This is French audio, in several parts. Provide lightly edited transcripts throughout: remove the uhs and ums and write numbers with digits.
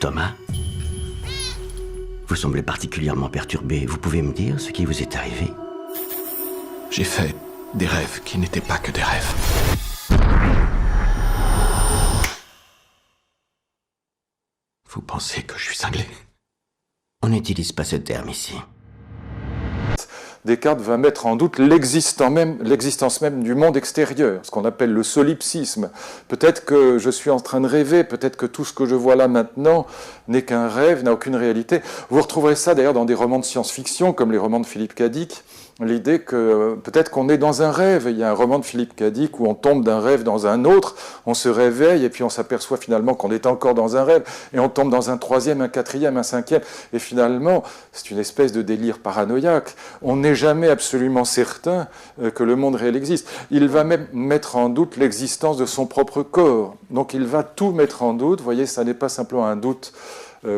Thomas, vous semblez particulièrement perturbé. Vous pouvez me dire ce qui vous est arrivé? J'ai fait des rêves qui n'étaient pas que des rêves. Vous pensez que je suis cinglé? On n'utilise pas ce terme ici. Descartes va mettre en doute l'existence même du monde extérieur, ce qu'on appelle le solipsisme. Peut-être que je suis en train de rêver, peut-être que tout ce que je vois là maintenant n'est qu'un rêve, n'a aucune réalité. Vous retrouverez ça d'ailleurs dans des romans de science-fiction, comme les romans de Philippe Cadic, l'idée que peut-être qu'on est dans un rêve. Il y a un roman de Philippe Cadic où on tombe d'un rêve dans un autre, on se réveille et puis on s'aperçoit finalement qu'on est encore dans un rêve et on tombe dans un troisième, un quatrième, un cinquième et finalement c'est une espèce de délire paranoïaque. On n'est jamais absolument certain que le monde réel existe. Il va même mettre en doute l'existence de son propre corps. Donc il va tout mettre en doute. Vous voyez, ça n'est pas simplement un doute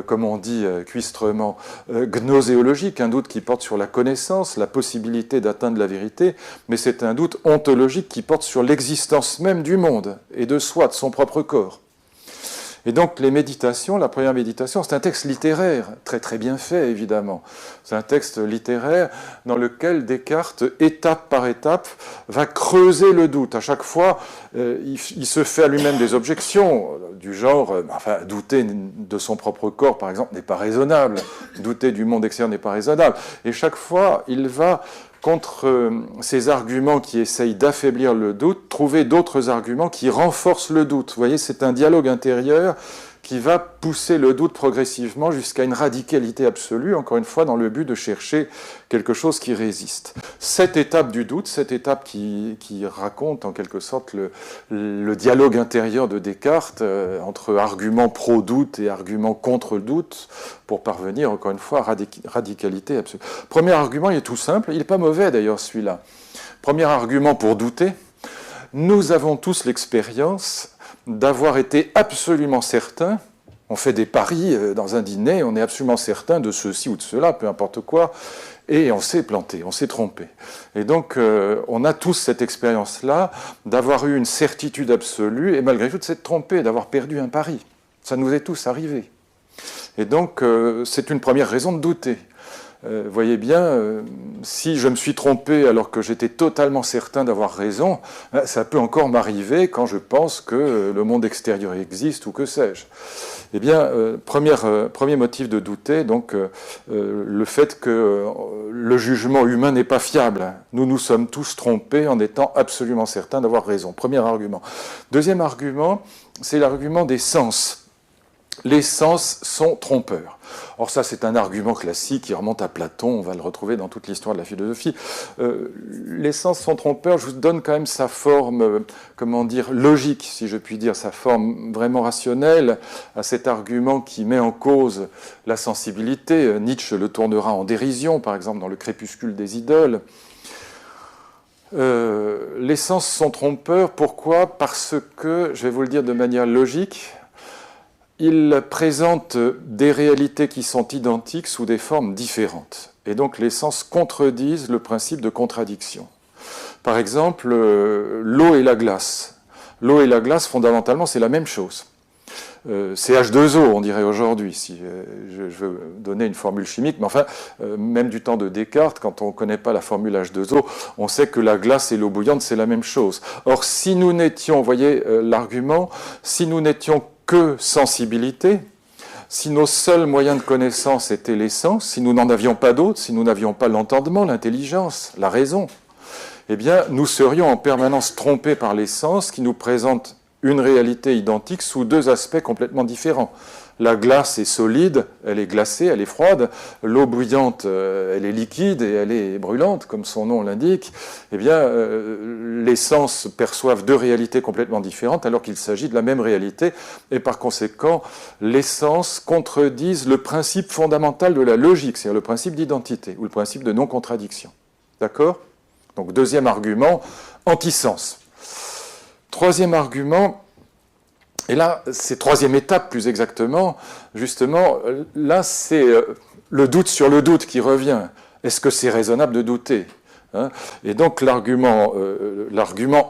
comme on dit cuistrement, gnoséologique, un doute qui porte sur la connaissance, la possibilité d'atteindre la vérité, mais c'est un doute ontologique qui porte sur l'existence même du monde et de soi, de son propre corps. Et donc les méditations, la première méditation, c'est un texte littéraire, très très bien fait évidemment. C'est un texte littéraire dans lequel Descartes, étape par étape, va creuser le doute. À chaque fois, il se fait à lui-même des objections, du genre, douter de son propre corps par exemple n'est pas raisonnable, douter du monde extérieur n'est pas raisonnable. Et chaque fois, il va contre ces arguments qui essayent d'affaiblir le doute, trouver d'autres arguments qui renforcent le doute. Vous voyez, c'est un dialogue intérieur qui va pousser le doute progressivement jusqu'à une radicalité absolue, encore une fois, dans le but de chercher quelque chose qui résiste. Cette étape du doute, cette étape qui raconte en quelque sorte le dialogue intérieur de Descartes entre arguments pro-doute et arguments contre-doute, pour parvenir, encore une fois, à radicalité absolue. Premier argument, il est tout simple, il n'est pas mauvais d'ailleurs celui-là. Premier argument pour douter, nous avons tous l'expérience d'avoir été absolument certain, on fait des paris dans un dîner, on est absolument certain de ceci ou de cela, peu importe quoi, et on s'est planté, on s'est trompé. Et donc on a tous cette expérience-là d'avoir eu une certitude absolue, et malgré tout de s'être trompé, d'avoir perdu un pari. Ça nous est tous arrivé. Et donc c'est une première raison de douter. Voyez bien, si je me suis trompé alors que j'étais totalement certain d'avoir raison, ça peut encore m'arriver quand je pense que le monde extérieur existe ou que sais-je. Eh bien, premier motif de douter, donc le fait que le jugement humain n'est pas fiable. Nous nous sommes tous trompés en étant absolument certains d'avoir raison. Premier argument. Deuxième argument, c'est l'argument des sens. Les sens sont trompeurs. Or ça, c'est un argument classique qui remonte à Platon, on va le retrouver dans toute l'histoire de la philosophie. Les sens sont trompeurs, je vous donne quand même sa forme, logique, si je puis dire, sa forme vraiment rationnelle à cet argument qui met en cause la sensibilité. Nietzsche le tournera en dérision, par exemple, dans Le Crépuscule des idoles. Les sens sont trompeurs, pourquoi? Parce que, je vais vous le dire de manière logique, il présente des réalités qui sont identiques sous des formes différentes. Et donc les sens contredisent le principe de contradiction. Par exemple, l'eau et la glace. L'eau et la glace, fondamentalement, c'est la même chose. C'est H2O, on dirait aujourd'hui, si je veux donner une formule chimique, mais enfin, même du temps de Descartes, quand on ne connaît pas la formule H2O, on sait que la glace et l'eau bouillante, c'est la même chose. Or, si nous n'étions, vous voyez l'argument, si nous n'étions que sensibilité, si nos seuls moyens de connaissance étaient les sens, si nous n'en avions pas d'autres, si nous n'avions pas l'entendement, l'intelligence, la raison, eh bien, nous serions en permanence trompés par les sens qui nous présentent une réalité identique sous deux aspects complètement différents. La glace est solide, elle est glacée, elle est froide. L'eau bouillante, elle est liquide et elle est brûlante, comme son nom l'indique. Eh bien, les sens perçoivent deux réalités complètement différentes alors qu'il s'agit de la même réalité. Et par conséquent, les sens contredisent le principe fondamental de la logique, c'est-à-dire le principe d'identité ou le principe de non-contradiction. D'accord? Donc, deuxième argument, anti-sens. Troisième argument, et là, c'est troisième étape plus exactement, justement, là c'est le doute sur le doute qui revient. Est-ce que c'est raisonnable de douter? Et donc l'argument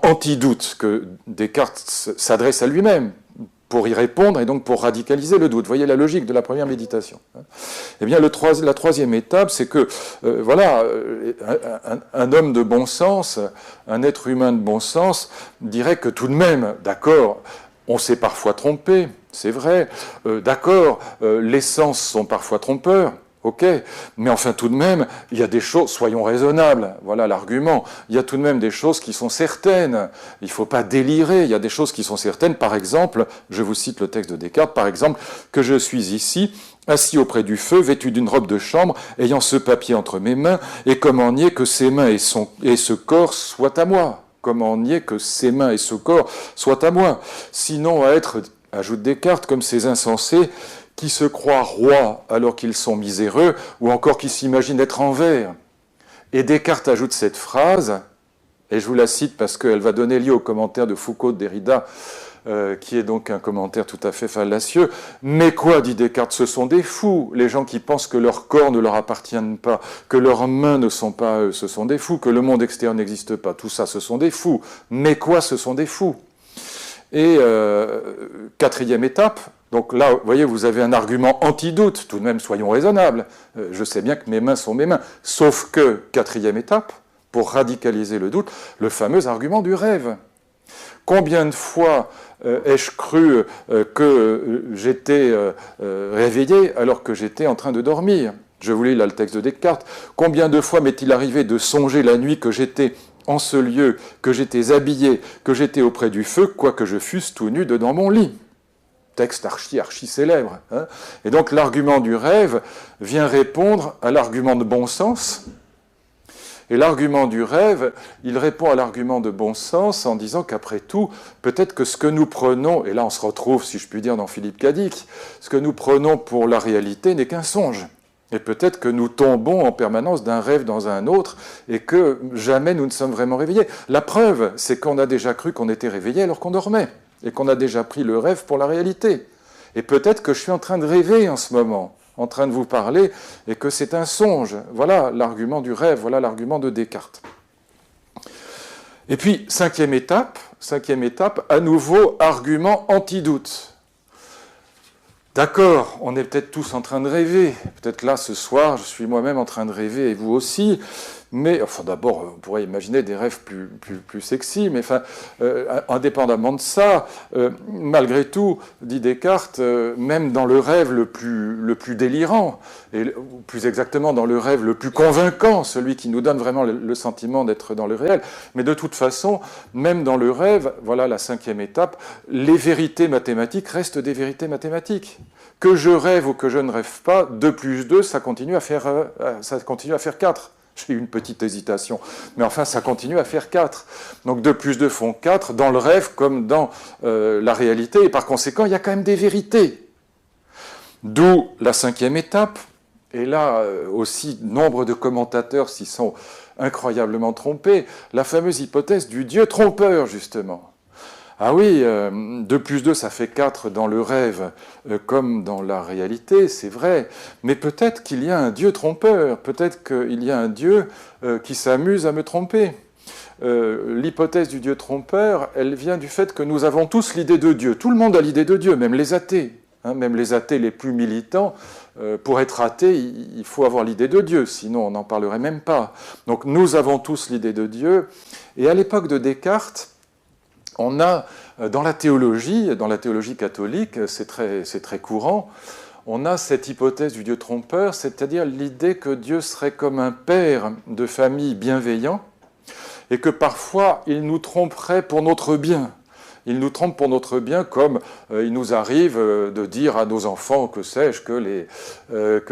anti-doute que Descartes s'adresse à lui-même, pour y répondre et donc pour radicaliser le doute. Vous voyez la logique de la première méditation. Eh bien, la troisième étape, c'est que, un homme de bon sens, un être humain de bon sens, dirait que tout de même, d'accord, on s'est parfois trompé, c'est vrai, d'accord, les sens sont parfois trompeurs, ok, mais enfin tout de même, il y a des choses, soyons raisonnables, voilà l'argument, il y a tout de même des choses qui sont certaines, il ne faut pas délirer, il y a des choses qui sont certaines, par exemple, je vous cite le texte de Descartes, par exemple, que je suis ici, assis auprès du feu, vêtu d'une robe de chambre, ayant ce papier entre mes mains, et comment nier que ces mains et ce corps soient à moi ? Comment nier que ces mains et ce corps soient à moi ? Sinon à être, ajoute Descartes, comme ces insensés, qui se croient rois alors qu'ils sont miséreux, ou encore qui s'imaginent être en verre. Et Descartes ajoute cette phrase, et je vous la cite parce qu'elle va donner lieu au commentaire de Foucault de Derrida, qui est donc un commentaire tout à fait fallacieux. Mais quoi, dit Descartes, ce sont des fous, les gens qui pensent que leur corps ne leur appartiennent pas, que leurs mains ne sont pas eux, ce sont des fous, que le monde extérieur n'existe pas, tout ça, ce sont des fous. Mais quoi, ce sont des fous. Et quatrième étape, donc là, vous voyez, vous avez un argument anti-doute, tout de même, soyons raisonnables. Je sais bien que mes mains sont mes mains, sauf que, quatrième étape, pour radicaliser le doute, le fameux argument du rêve. Combien de fois ai-je cru que j'étais réveillé alors que j'étais en train de dormir ? Je vous lis là le texte de Descartes. Combien de fois m'est-il arrivé de songer la nuit que j'étais en ce lieu, que j'étais habillé, que j'étais auprès du feu, quoique je fusse tout nu dedans mon lit ? Texte archi célèbre. Hein. Et donc l'argument du rêve vient répondre à l'argument de bon sens. Et l'argument du rêve, il répond à l'argument de bon sens en disant qu'après tout, peut-être que ce que nous prenons, et là on se retrouve, si je puis dire, dans Philippe Cadic, ce que nous prenons pour la réalité n'est qu'un songe. Et peut-être que nous tombons en permanence d'un rêve dans un autre et que jamais nous ne sommes vraiment réveillés. La preuve, c'est qu'on a déjà cru qu'on était réveillé alors qu'on dormait et qu'on a déjà pris le rêve pour la réalité. Et peut-être que je suis en train de rêver en ce moment, en train de vous parler, et que c'est un songe. Voilà l'argument du rêve, voilà l'argument de Descartes. Et puis, cinquième étape, à nouveau, argument anti-doute. D'accord, on est peut-être tous en train de rêver. Peut-être là, ce soir, je suis moi-même en train de rêver, et vous aussi. Mais, enfin, d'abord, on pourrait imaginer des rêves plus sexy, mais enfin, indépendamment de ça, malgré tout, dit Descartes, même dans le rêve le plus délirant, et plus exactement dans le rêve le plus convaincant, celui qui nous donne vraiment le sentiment d'être dans le réel, mais de toute façon, même dans le rêve, voilà la cinquième étape, les vérités mathématiques restent des vérités mathématiques. Que je rêve ou que je ne rêve pas, 2 plus 2, ça continue à faire 4. J'ai eu une petite hésitation, mais enfin ça continue à faire 4. Donc 2 plus 2 font 4, dans le rêve comme dans la réalité, et par conséquent il y a quand même des vérités. D'où la cinquième étape, et là aussi nombre de commentateurs s'y sont incroyablement trompés, la fameuse hypothèse du Dieu trompeur justement. Ah oui, 2 plus 2, ça fait 4 dans le rêve comme dans la réalité, c'est vrai. Mais peut-être qu'il y a un Dieu trompeur, peut-être qu'il y a un Dieu qui s'amuse à me tromper. L'hypothèse du Dieu trompeur, elle vient du fait que nous avons tous l'idée de Dieu. Tout le monde a l'idée de Dieu, même les athées. Hein, même les athées les plus militants. Pour être athée, il faut avoir l'idée de Dieu, sinon on n'en parlerait même pas. Donc nous avons tous l'idée de Dieu. Et à l'époque de Descartes, on a, dans la théologie catholique, c'est très courant, on a cette hypothèse du Dieu trompeur, c'est-à-dire l'idée que Dieu serait comme un père de famille bienveillant, et que parfois il nous tromperait pour notre bien. Il nous trompe pour notre bien, comme il nous arrive de dire à nos enfants, que sais-je, que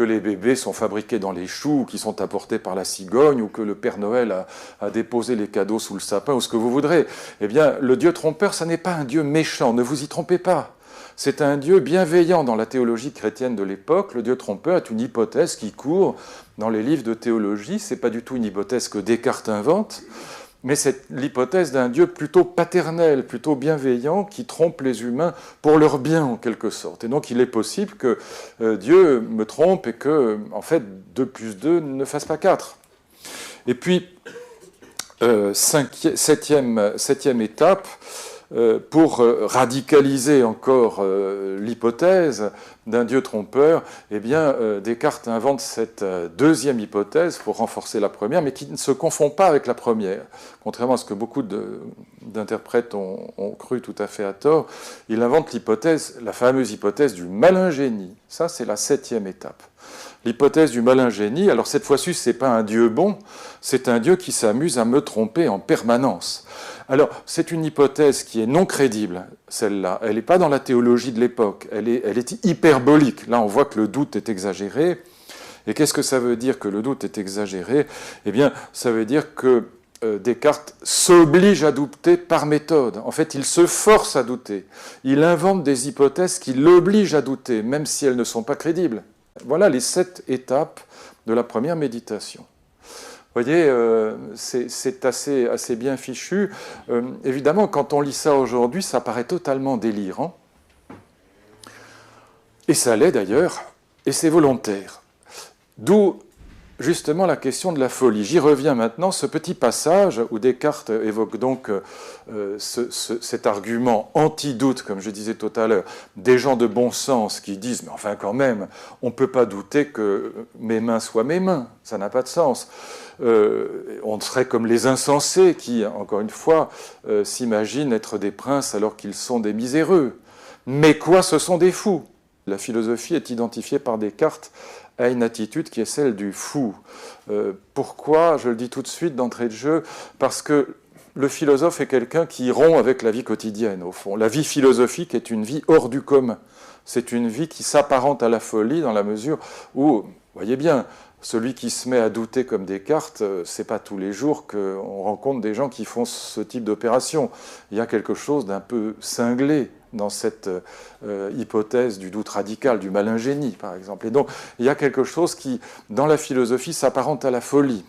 les bébés sont fabriqués dans les choux, qui sont apportés par la cigogne, ou que le Père Noël a déposé les cadeaux sous le sapin, ou ce que vous voudrez. Eh bien, le Dieu trompeur, ça n'est pas un Dieu méchant, ne vous y trompez pas. C'est un Dieu bienveillant dans la théologie chrétienne de l'époque. Le Dieu trompeur est une hypothèse qui court dans les livres de théologie. Ce n'est pas du tout une hypothèse que Descartes invente, mais c'est l'hypothèse d'un Dieu plutôt paternel, plutôt bienveillant, qui trompe les humains pour leur bien, en quelque sorte. Et donc, il est possible que Dieu me trompe et que, en fait, 2 plus 2 ne fasse pas 4. Et puis, septième étape, pour radicaliser encore l'hypothèse d'un Dieu trompeur, eh bien, Descartes invente cette deuxième hypothèse pour renforcer la première, mais qui ne se confond pas avec la première. Contrairement à ce que beaucoup d'interprètes ont cru tout à fait à tort, il invente l'hypothèse, la fameuse hypothèse du malin génie. Ça, c'est la 7e étape. L'hypothèse du malin génie, alors cette fois-ci, ce n'est pas un Dieu bon, c'est un Dieu qui s'amuse à me tromper en permanence. Alors, c'est une hypothèse qui est non crédible, celle-là. Elle n'est pas dans la théologie de l'époque, elle est hyperbolique. Là, on voit que le doute est exagéré. Et qu'est-ce que ça veut dire que le doute est exagéré? Eh bien, ça veut dire que Descartes s'oblige à douter par méthode. En fait, il se force à douter. Il invente des hypothèses qui l'obligent à douter, même si elles ne sont pas crédibles. Voilà les 7 étapes de la première méditation. Vous voyez, c'est assez bien fichu. Évidemment, quand on lit ça aujourd'hui, ça paraît totalement délirant. Et ça l'est d'ailleurs, et c'est volontaire. D'où justement la question de la folie. J'y reviens maintenant, ce petit passage où Descartes évoque donc cet argument anti-doute, comme je disais tout à l'heure, des gens de bon sens qui disent « mais enfin quand même, on ne peut pas douter que mes mains soient mes mains, ça n'a pas de sens ». On serait comme les insensés qui, encore une fois, s'imaginent être des princes alors qu'ils sont des miséreux. Mais quoi, ce sont des fous. La philosophie est identifiée par Descartes à une attitude qui est celle du fou. Pourquoi? Je le dis tout de suite d'entrée de jeu, parce que le philosophe est quelqu'un qui rompt avec la vie quotidienne, au fond. La vie philosophique est une vie hors du commun. C'est une vie qui s'apparente à la folie dans la mesure où, voyez bien, celui qui se met à douter comme Descartes, c'est pas tous les jours qu'on rencontre des gens qui font ce type d'opération. Il y a quelque chose d'un peu cinglé dans cette hypothèse du doute radical, du malin génie, par exemple. Et donc, il y a quelque chose qui, dans la philosophie, s'apparente à la folie.